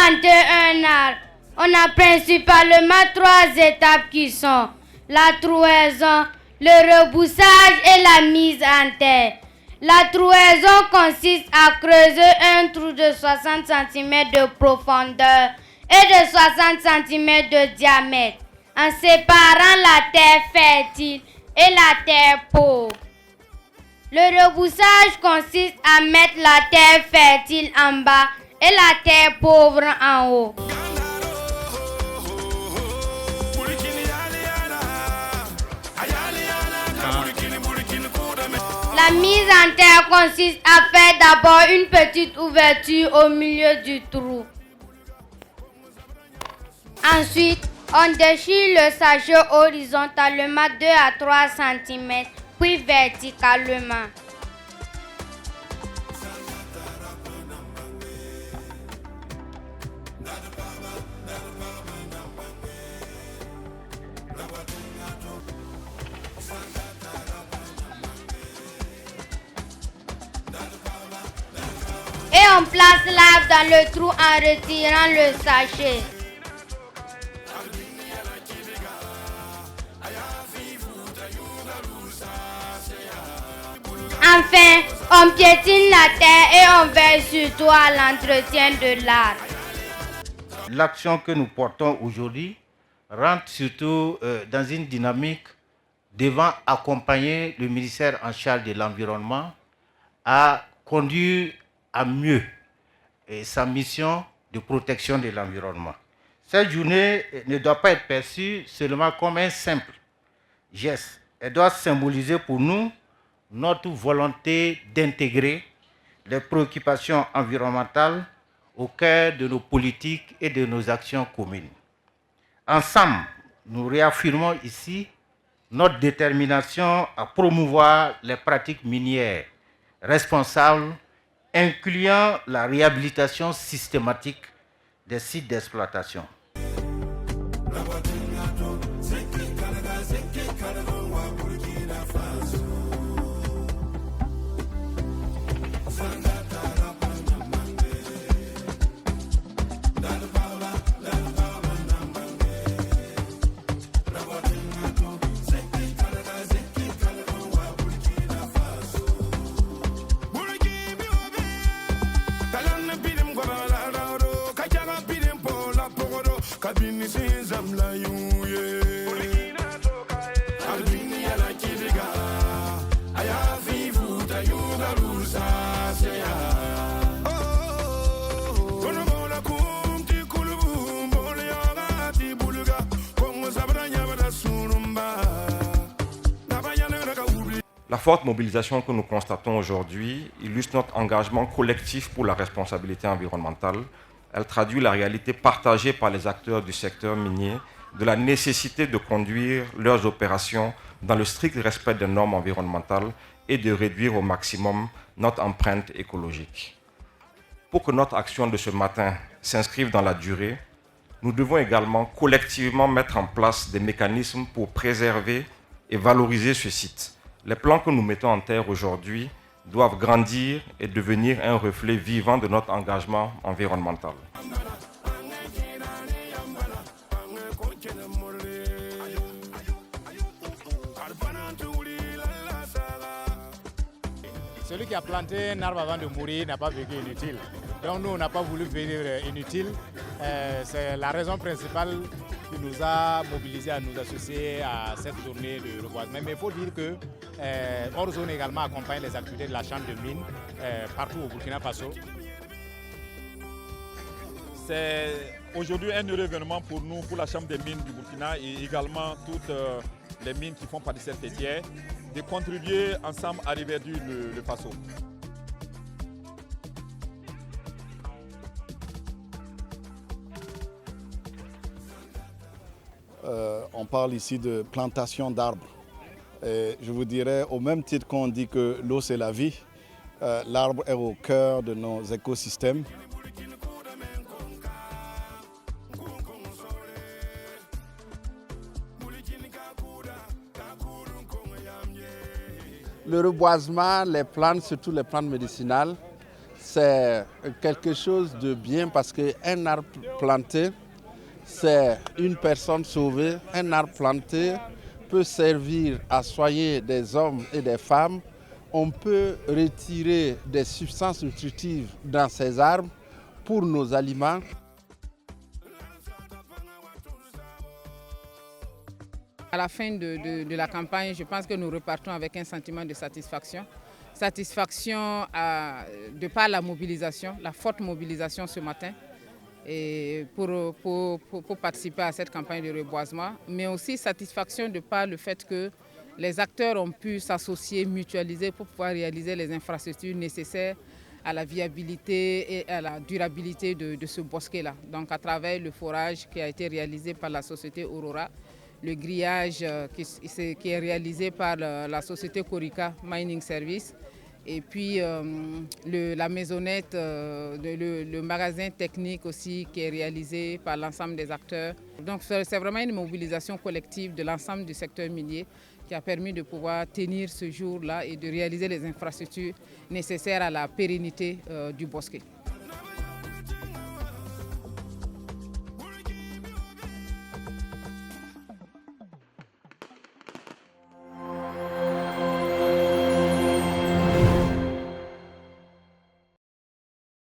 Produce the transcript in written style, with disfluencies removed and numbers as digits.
planter un arbre, on a principalement 3 étapes qui sont la trouaison, le reboussage et la mise en terre. La trouaison consiste à creuser un trou de 60 cm de profondeur et de 60 cm de diamètre, en séparant la terre fertile et la terre pauvre. Le reboussage consiste à mettre la terre fertile en bas et la terre pauvre en haut. La mise en terre consiste à faire d'abord une petite ouverture au milieu du trou. Ensuite, on déchire le sachet horizontalement 2 à 3 cm, puis verticalement. Et on place l'arbre dans le trou en retirant le sachet. Enfin, on piétine la terre et on veille surtout à l'entretien de l'arbre. L'action que nous portons aujourd'hui rentre surtout dans une dynamique devant accompagner le ministère en charge de l'environnement à conduire à mieux sa mission de protection de l'environnement. Cette journée ne doit pas être perçue seulement comme un simple geste. Elle doit symboliser pour nous notre volonté d'intégrer les préoccupations environnementales au cœur de nos politiques et de nos actions communes. Ensemble, nous réaffirmons ici notre détermination à promouvoir les pratiques minières responsables, incluant la réhabilitation systématique des sites d'exploitation. La forte mobilisation que nous constatons aujourd'hui illustre notre engagement collectif pour la responsabilité environnementale. Elle traduit la réalité partagée par les acteurs du secteur minier de la nécessité de conduire leurs opérations dans le strict respect des normes environnementales et de réduire au maximum notre empreinte écologique. Pour que notre action de ce matin s'inscrive dans la durée, nous devons également collectivement mettre en place des mécanismes pour préserver et valoriser ce site. Les plans que nous mettons en terre aujourd'hui doivent grandir et devenir un reflet vivant de notre engagement environnemental. Celui qui a planté un arbre avant de mourir n'a pas vécu inutile. Donc nous, on n'a pas voulu venir inutile. C'est la raison principale qui nous a mobilisés à nous associer à cette journée de reboisement. Mais il faut dire que Orzone également accompagne les activités de la chambre de mine partout au Burkina Faso. C'est aujourd'hui un heureux événement pour nous, pour la chambre des mines du Burkina et également toutes les mines qui font partie de cette fêtière, de contribuer ensemble à reverdir le Faso. On parle ici de plantation d'arbres. Je vous dirais, au même titre qu'on dit que l'eau c'est la vie, l'arbre est au cœur de nos écosystèmes. Le reboisement, les plantes, surtout les plantes médicinales, c'est quelque chose de bien parce qu'un arbre planté, c'est une personne sauvée. Un arbre planté peut servir à soigner des hommes et des femmes. On peut retirer des substances nutritives dans ces arbres pour nos aliments. À la fin de la campagne, je pense que nous repartons avec un sentiment de satisfaction. Satisfaction de par la mobilisation, la forte mobilisation ce matin et pour participer à cette campagne de reboisement, mais aussi satisfaction de par le fait que les acteurs ont pu s'associer, mutualiser pour pouvoir réaliser les infrastructures nécessaires à la viabilité et à la durabilité de ce bosquet-là. Donc à travers le forage qui a été réalisé par la société Aurora, le grillage qui est réalisé par la société Corica Mining Service, et puis la maisonnette, le magasin technique aussi qui est réalisé par l'ensemble des acteurs. Donc c'est vraiment une mobilisation collective de l'ensemble du secteur minier qui a permis de pouvoir tenir ce jour-là et de réaliser les infrastructures nécessaires à la pérennité du bosquet.